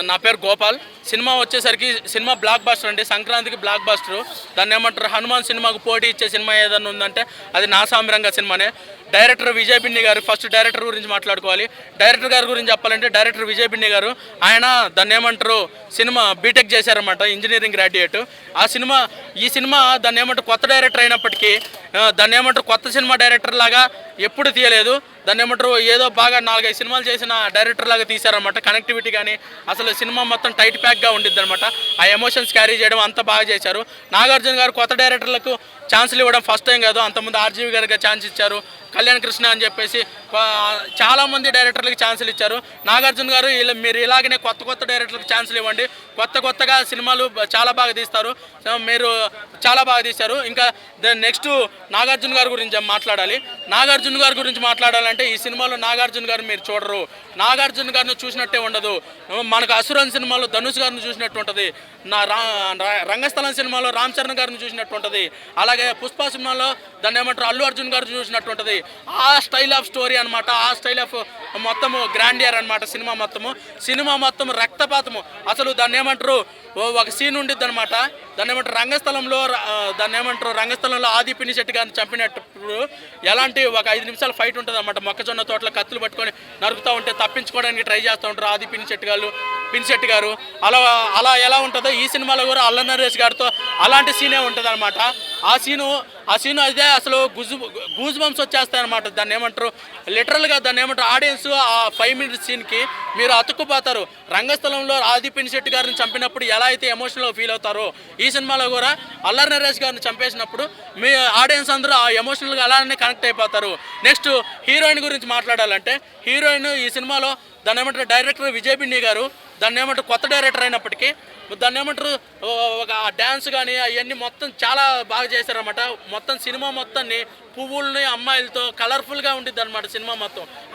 నా పేరు గోపాల్. సినిమా వచ్చేసరికి సినిమా బ్లాక్ బస్టర్ అండి, సంక్రాంతికి బ్లాక్ బస్టర్. దాన్ని ఏమంటారు, హనుమాన్ సినిమాకు పోటీ ఇచ్చే సినిమా ఏదన్నా ఉందంటే అది నా సామిరంగ సినిమానే. డైరెక్టర్ విజయ్ బిన్ని గారు, ఫస్ట్ డైరెక్టర్ గురించి మాట్లాడుకోవాలి. డైరెక్టర్ గారి గురించి చెప్పాలంటే డైరెక్టర్ విజయ్ బిన్ని గారు, ఆయన దాన్ని ఏమంటారు సినిమా బీటెక్ చేశారన్నమాట, ఇంజనీరింగ్ గ్రాడ్యుయేట్. ఈ సినిమా దాన్ని ఏమంటారు కొత్త డైరెక్టర్ అయినప్పటికీ దాన్ని ఏమంటారు కొత్త సినిమా డైరెక్టర్ లాగా ఎప్పుడు తీయలేదు. దాన్ని ఏమంటారు ఏదో బాగా 4-5 సినిమాలు చేసిన డైరెక్టర్ లాగా తీశారనమాట. కనెక్టివిటీ కానీ అసలు సినిమా మొత్తం టైట్ ప్యాక్గా ఉండిద్ది అనమాట. ఆ ఎమోషన్స్ క్యారీ చేయడం అంతా బాగా చేశారు. నాగార్జున గారు కొత్త డైరెక్టర్లకు ఛాన్సులు ఇవ్వడం ఫస్ట్ టైం కాదు, అంతకుముందు ఆర్జీవి గారికి ఛాన్స్ ఇచ్చారు, కళ్యాణ్ కృష్ణ అని చెప్పేసి చాలామంది డైరెక్టర్లకు ఛాన్సులు ఇచ్చారు. నాగార్జున గారు మీరు ఇలాగనే కొత్త డైరెక్టర్లకు ఛాన్సులు ఇవ్వండి, కొత్తగా సినిమాలు చాలా బాగా తీస్తారు, మీరు చాలా బాగా తీశారు. ఇంకా నెక్స్ట్ నాగార్జున గారి గురించి మాట్లాడాలి. నాగార్జున గారి గురించి మాట్లాడాలంటే ఈ సినిమాలో నాగార్జున గారు మీరు చూడరు, నాగార్జున గారిని చూసినట్టే ఉండదు. మనకు అసురన్ సినిమాలో ధనుష్ గారిని చూసినట్టు ఉంటుంది, రంగస్థలం సినిమాలో రామ్ చరణ్ గారిని చూసినట్టు ఉంటుంది, అలాగే పుష్ప సినిమాలో దాన్ని ఏమంటారు అల్లు అర్జున్ గారు చూసినట్టు ఉంటుంది. ఆ స్టైల్ ఆఫ్ స్టోరీ అనమాట, ఆ స్టైల్ ఆఫ్ మొత్తము గ్రాండియర్ అనమాట. సినిమా మొత్తం రక్తపాతము. అసలు దాన్ని ఏమంటారు ఒక సీన్ ఉండిద్ది అనమాట, దాన్ని ఏమంటారు రంగస్థలంలో ఆది పినిశెట్టి గారిని చంపినప్పుడు ఎలాంటి ఒక 5 నిమిషాల ఫైట్ ఉంటుంది అనమాట. మొక్కజొన్న తోటలో కత్తులు పట్టుకొని నరుకుతూ ఉంటే తప్పించుకోవడానికి ట్రై చేస్తూ ఉంటారు ఆది పినిశెట్టి గారు. అలా ఎలా ఉంటుందో ఈ సినిమాలో కూడా అల్ల నరేష్ గారితో అలాంటి సీనే ఉంటుంది అనమాట. ఆ సీను అదే అసలు గూజ్ బంప్స్ వచ్చేస్తాయి అనమాట. దాన్ని ఏమంటారు లిటరల్గా దాన్ని ఏమంటారు ఆడియన్స్ ఆ 5 మినిట్స్ సీన్కి మీరు అతుక్కుపోతారు. రంగస్థలంలో ఆది పినిశెట్టి గారిని చంపినప్పుడు ఎలా అయితే ఎమోషనల్గా ఫీల్ అవుతారో ఈ సినిమాలో కూడా అల్లరి నరేష్ గారిని చంపేసినప్పుడు మీ ఆడియన్స్ అందరూ ఆ ఎమోషనల్గా అలానే కనెక్ట్ అయిపోతారు. నెక్స్ట్ హీరోయిన్ గురించి మాట్లాడాలంటే హీరోయిన్ ఈ సినిమాలో దాన్ని ఏమంటారు డైరెక్టర్ విజయ్ బిన్ని గారు, దాన్ని ఏమంటారు కొత్త డైరెక్టర్ అయినప్పటికీ దాన్ని ఏమంటారు ఒక డ్యాన్స్ కానీ అవన్నీ మొత్తం చాలా బాగా చేశారన్నమాట. మొత్తం సినిమా మొత్తాన్ని పువ్వుల్ని అమ్మాయిలతో కలర్ఫుల్గా ఉండిద్ది అనమాట సినిమా మొత్తం.